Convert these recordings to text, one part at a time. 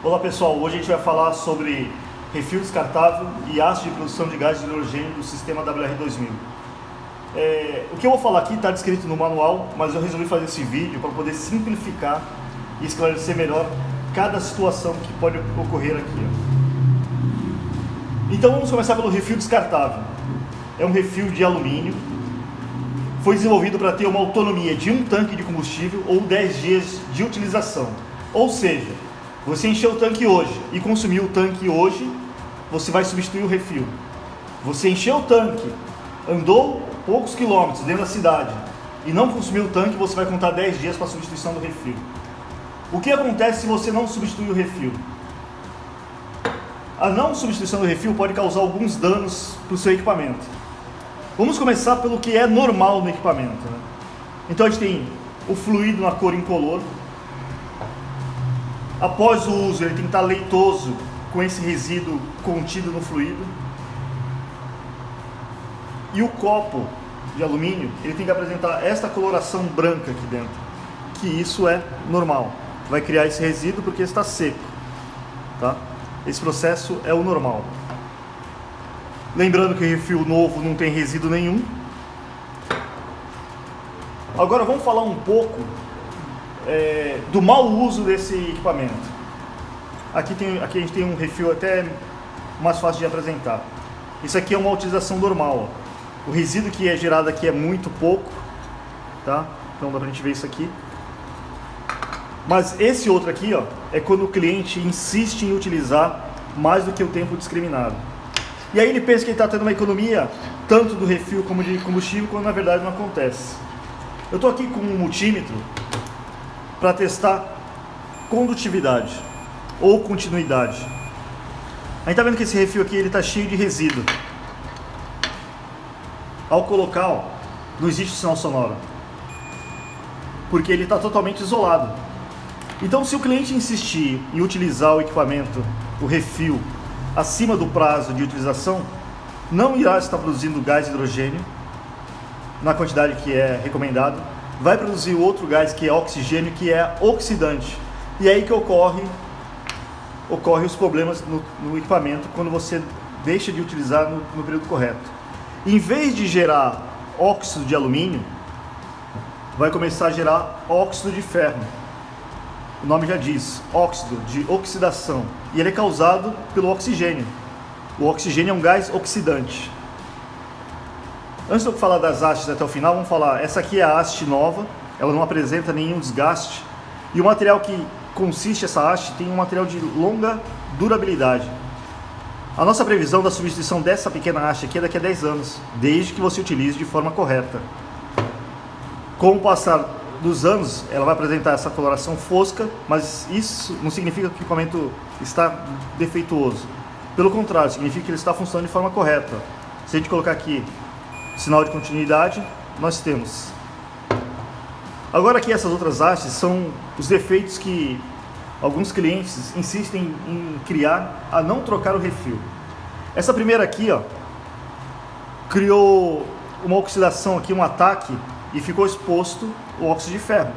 Olá pessoal, hoje a gente vai falar sobre refil descartável e haste de produção de gás de hidrogênio do sistema WR2000. O que eu vou falar aqui está descrito no manual, mas eu resolvi fazer esse vídeo para poder simplificar e esclarecer melhor cada situação que pode ocorrer aqui. Então vamos começar pelo refil descartável. É um refil de alumínio, foi desenvolvido para ter uma autonomia de um tanque de combustível ou 10 dias de utilização. Ou seja, você encheu o tanque hoje e consumiu o tanque hoje, você vai substituir o refil. Você encheu o tanque, andou poucos quilômetros dentro da cidade e não consumiu o tanque, você vai contar 10 dias para a substituição do refil. O que acontece se você não substituir o refil? A não substituição do refil pode causar alguns danos para o seu equipamento. Vamos começar pelo que é normal no equipamento, né? Então a gente tem o fluido na cor incolor. Após o uso, ele tem que estar leitoso com esse resíduo contido no fluido. E o copo de alumínio, ele tem que apresentar esta coloração branca aqui dentro, que isso é normal. Vai criar esse resíduo porque está seco, tá? Esse processo é o normal. Lembrando que o refil novo não tem resíduo nenhum. Agora vamos falar um pouco do mau uso desse equipamento. Aqui a gente tem um refil até mais fácil de apresentar. Isso aqui é uma utilização normal. Ó. O resíduo que é gerado aqui é muito pouco, tá? Então dá pra gente ver isso aqui. Mas esse outro aqui, ó, é quando o cliente insiste em utilizar mais do que o tempo discriminado. E aí ele pensa que ele está tendo uma economia tanto do refil como de combustível, quando na verdade não acontece. Eu estou aqui com um multímetro para testar condutividade ou continuidade. A gente está vendo que esse refil aqui está cheio de resíduo. Ao colocar, ó, não existe sinal sonoro, porque ele está totalmente isolado. Então, se o cliente insistir em utilizar o equipamento, o refil, acima do prazo de utilização, não irá estar produzindo gás de hidrogênio na quantidade que é recomendado, vai produzir outro gás que é oxigênio, que é oxidante. E é aí que ocorre os problemas no equipamento quando você deixa de utilizar no período correto. Em vez de gerar óxido de alumínio, vai começar a gerar óxido de ferro. O nome já diz, óxido, de oxidação. E ele é causado pelo oxigênio. O oxigênio é um gás oxidante. Antes de eu falar das hastes até o final, vamos falar, essa aqui é a haste nova, ela não apresenta nenhum desgaste. E o material que consiste essa haste tem um material de longa durabilidade. A nossa previsão da substituição dessa pequena haste aqui é daqui a 10 anos, desde que você utilize de forma correta. Com o passar dos anos, ela vai apresentar essa coloração fosca, mas isso não significa que o equipamento está defeituoso. Pelo contrário, significa que ele está funcionando de forma correta. Se a gente colocar aqui sinal de continuidade, nós temos. Agora aqui essas outras hastes são os defeitos que alguns clientes insistem em criar a não trocar o refil. Essa primeira aqui, ó, criou uma oxidação aqui, um ataque, e ficou exposto o óxido de ferro.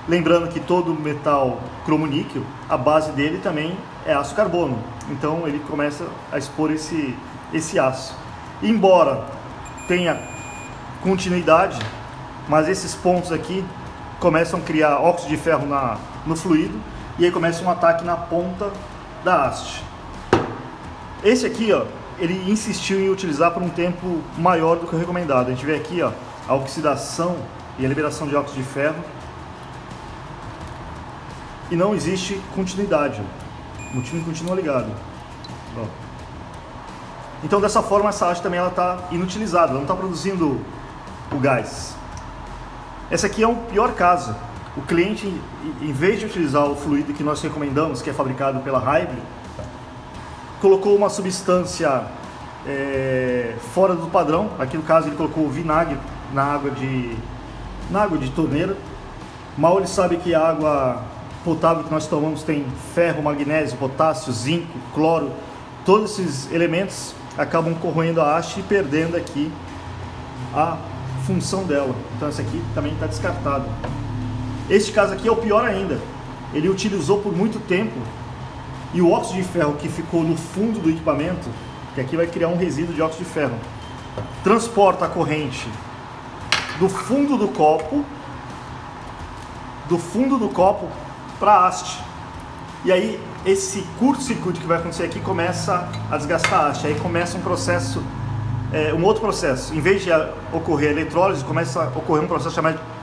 Lembrando que todo metal cromo-níquel, a base dele também é aço carbono. Então ele começa a expor esse aço. Embora tenha continuidade, mas esses pontos aqui começam a criar óxido de ferro no fluido, e aí começa um ataque na ponta da haste. Esse aqui, ó, ele insistiu em utilizar por um tempo maior do que o recomendado. A gente vê aqui, ó, a oxidação e a liberação de óxido de ferro, e não existe continuidade, o multímetro continua ligado. Bom. Então dessa forma essa haste também está inutilizada, ela não está produzindo o gás. Essa aqui é um pior caso. O cliente, em vez de utilizar o fluido que nós recomendamos, que é fabricado pela Hybrid, colocou uma substância fora do padrão. Aqui no caso ele colocou vinagre na água de torneira. Mal ele sabe que a água potável que nós tomamos tem ferro, magnésio, potássio, zinco, cloro. Todos esses elementos acabam corroendo a haste e perdendo aqui a função dela. Então essa aqui também está descartada. Este caso aqui é o pior ainda. Ele utilizou por muito tempo e o óxido de ferro que ficou no fundo do equipamento, que aqui vai criar um resíduo de óxido de ferro, transporta a corrente do fundo do copo para a haste. E aí esse curto-circuito que vai acontecer aqui começa a desgastar a haste. Aí começa um processo, um outro processo. Em vez de ocorrer eletrólise, começa a ocorrer um processo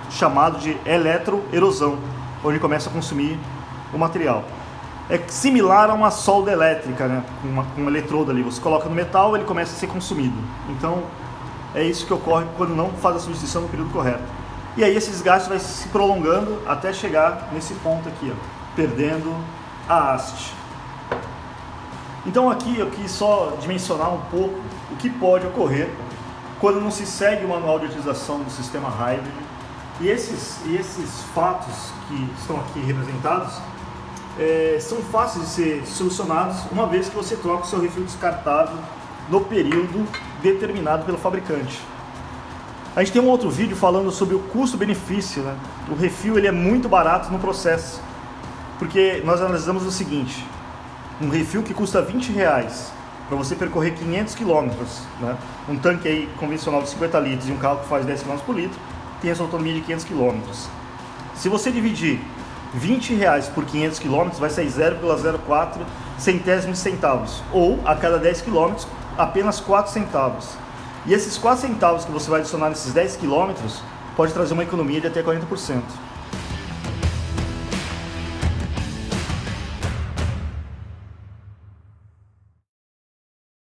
chamado de eletroerosão, onde começa a consumir o material. É similar a uma solda elétrica, né? Com um eletrodo ali. Você coloca no metal, ele começa a ser consumido. Então é isso que ocorre quando não faz a substituição no período correto. E aí esse desgaste vai se prolongando até chegar nesse ponto aqui, ó, perdendo a haste. Então aqui eu quis só dimensionar um pouco o que pode ocorrer quando não se segue o manual de utilização do sistema Hybrid. E esses fatos que estão aqui representados são fáceis de ser solucionados uma vez que você troca o seu refil descartável no período determinado pelo fabricante. A gente tem um outro vídeo falando sobre o custo-benefício, né? O refil ele é muito barato no processo, porque nós analisamos o seguinte: um refil que custa R$20 para você percorrer 500 km, né? Um tanque aí convencional de 50 litros e um carro que faz 10 km por litro tem essa autonomia de 500 km. Se você dividir R$20 por 500 km, vai sair 0,04 centésimos de centavos, ou a cada 10 km apenas 4 centavos. E esses 4 centavos que você vai adicionar nesses 10 km pode trazer uma economia de até 40%.